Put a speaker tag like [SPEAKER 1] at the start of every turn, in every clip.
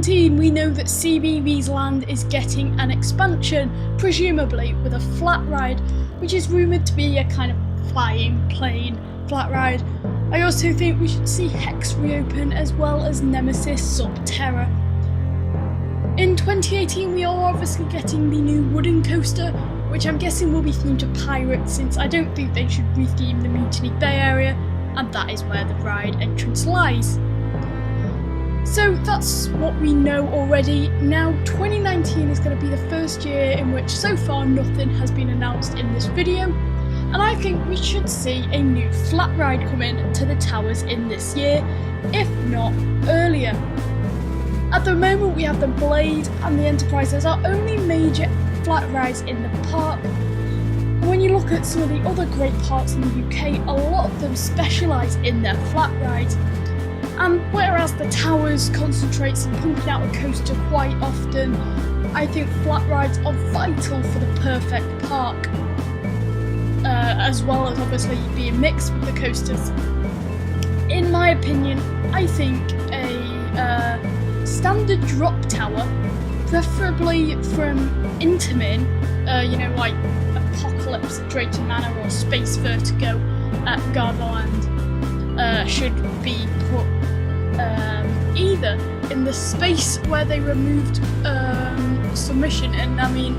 [SPEAKER 1] 2017, we know that CBeebies Land is getting an expansion, presumably with a flat ride, which is rumoured to be a kind of flying plane flat ride. I also think we should see Hex reopen, as well as Nemesis Subterra. In 2018, we are obviously getting the new wooden coaster, which I'm guessing will be themed to pirates, since I don't think they should retheme the Mutiny Bay area, and that is where the ride entrance lies. So that's what we know already. Now 2019 is going to be the first year in which so far nothing has been announced in this video, and I think we should see a new flat ride come in to the towers in this year, if not earlier. At the moment we have the Blade and the Enterprise as our only major flat rides in the park. And when you look at some of the other great parks in the UK, a lot of them specialise in their flat rides. And whereas the towers concentrates on pumping out a coaster quite often, I think flat rides are vital for the perfect park, as well as obviously being mixed with the coasters. In my opinion, I think a standard drop tower, preferably from Intamin, like Apocalypse at Drayton Manor or Space Vertigo at Gardaland, should be put either in the space where they removed submission, and I mean,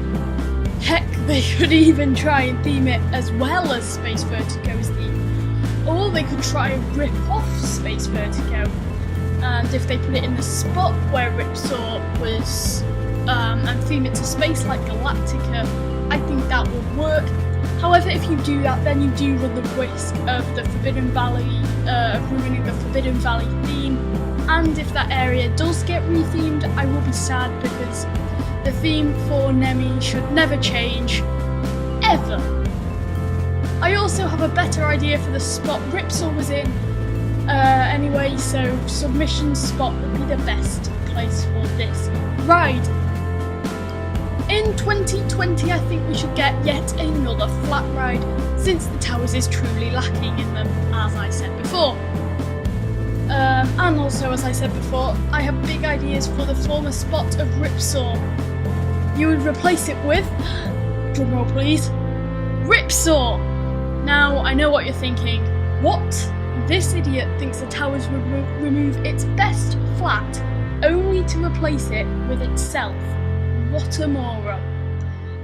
[SPEAKER 1] heck, they could even try and theme it as well as Space Vertigo's theme, or they could try and rip off Space Vertigo, and if they put it in the spot where Ripsaw was and theme it to space like Galactica, I think that would work. However, if you do that, then you do run the risk of the Forbidden Valley, ruining the Forbidden Valley theme, and if that area does get rethemed, I will be sad, because the theme for Nemi should never change, ever. I also have a better idea for the spot Ripsaw was in, anyway, so Submission spot would be the best place for this ride. In 2020, I think we should get yet another flat ride, since the towers is truly lacking in them, as I said before. And also, as I said before, I have big ideas for the former spot of Ripsaw. You would replace it with, drumroll please, Ripsaw! Now, I know what you're thinking. What? This idiot thinks the towers would remove its best flat, only to replace it with itself. What a moron.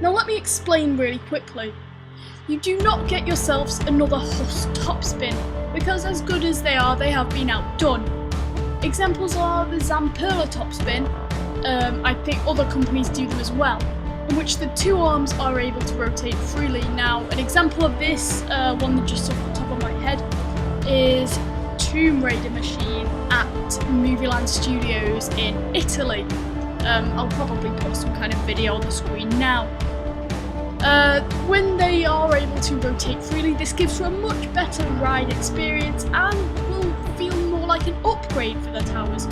[SPEAKER 1] Now let me explain really quickly. You do not get yourselves another Huss topspin, because as good as they are, they have been outdone. Examples are the Zamperla topspin, I think other companies do them as well, in which the two arms are able to rotate freely. Now an example of this, one that just off the top of my head, is Tomb Raider machine at Movieland Studios in Italy. I'll probably put some kind of video on the screen now. When they are able to rotate freely, this gives you a much better ride experience and will feel more like an upgrade for the towers,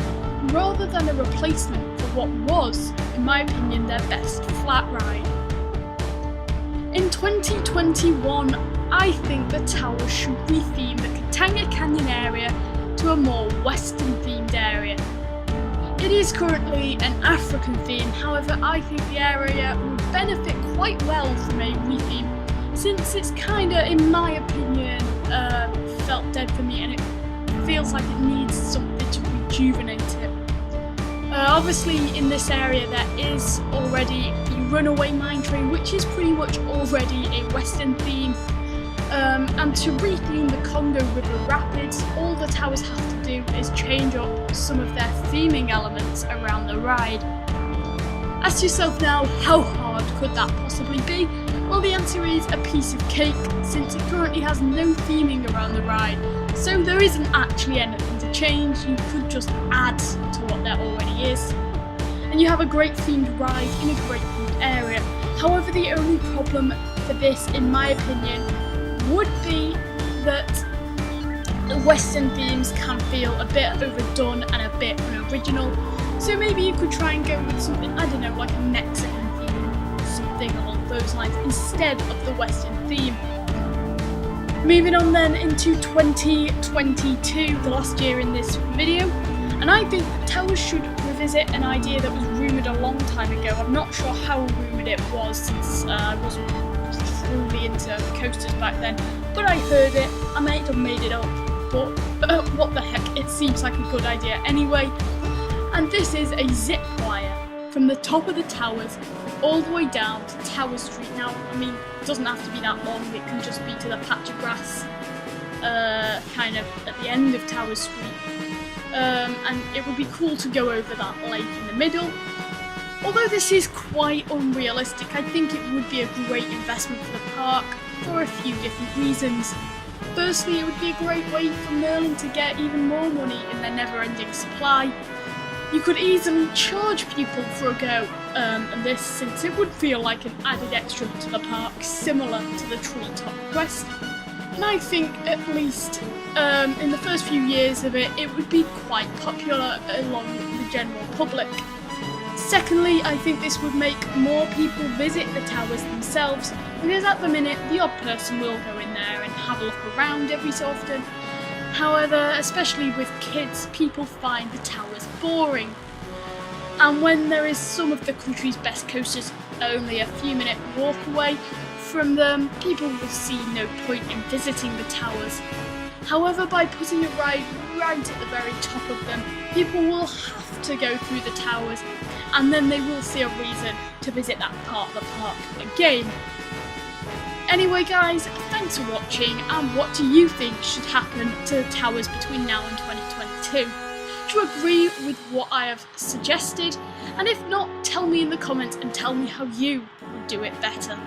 [SPEAKER 1] rather than a replacement for what was, in my opinion, their best flat ride. In 2021, I think the towers should retheme the Katanga Canyon area to a more Western themed area. It is currently an African theme, however I think the area would benefit quite well from a retheme, since it's kinda, in my opinion, felt dead for me, and it feels like it needs something to rejuvenate it. Obviously in this area there is already the Runaway Mine Train, which is pretty much already a Western theme, and to retheme the Congo River Rapids, all the towers have to do is change up some of their theming elements around the ride. Ask yourself now, how hard could that possibly be? Well, the answer is a piece of cake, since it currently has no theming around the ride, so there isn't actually anything to change. You could just add to what there already is, and you have a great themed ride in a great themed area. However, the only problem for this, in my opinion, would be that the Western themes can feel a bit overdone and a bit unoriginal, so maybe you could try and go with something, I don't know, like a Mexican theme, something along those lines, instead of the Western theme. Moving on then into 2022, the last year in this video, and I think that towers should visit an idea that was rumoured a long time ago. I'm not sure how rumoured it was since I wasn't truly into coasters back then, but I heard it. I might have made it up, but what the heck, it seems like a good idea anyway. And this is a zip wire from the top of the towers all the way down to Tower Street. Now, I mean, it doesn't have to be that long, it can just be to the patch of grass kind of at the end of Tower Street. And it would be cool to go over that lake in the middle. Although this is quite unrealistic, I think it would be a great investment for the park for a few different reasons. Firstly, it would be a great way for Merlin to get even more money in their never-ending supply. You could easily charge people for a go, and this, since it would feel like an added extra to the park, similar to the Treetop Quest. And I think, at least in the first few years of it, it would be quite popular along the general public. Secondly, I think this would make more people visit the towers themselves, because at the minute, the odd person will go in there and have a look around every so often. However, especially with kids, people find the towers boring. And when there is some of the country's best coasters only a few minute walk away from them, people will see no point in visiting the towers. However, by putting a ride right at the very top of them, people will have to go through the towers, and then they will see a reason to visit that part of the park again. Anyway guys, thanks for watching, and what do you think should happen to the towers between now and 2022? Do you agree with what I have suggested? And if not, tell me in the comments and tell me how you would do it better.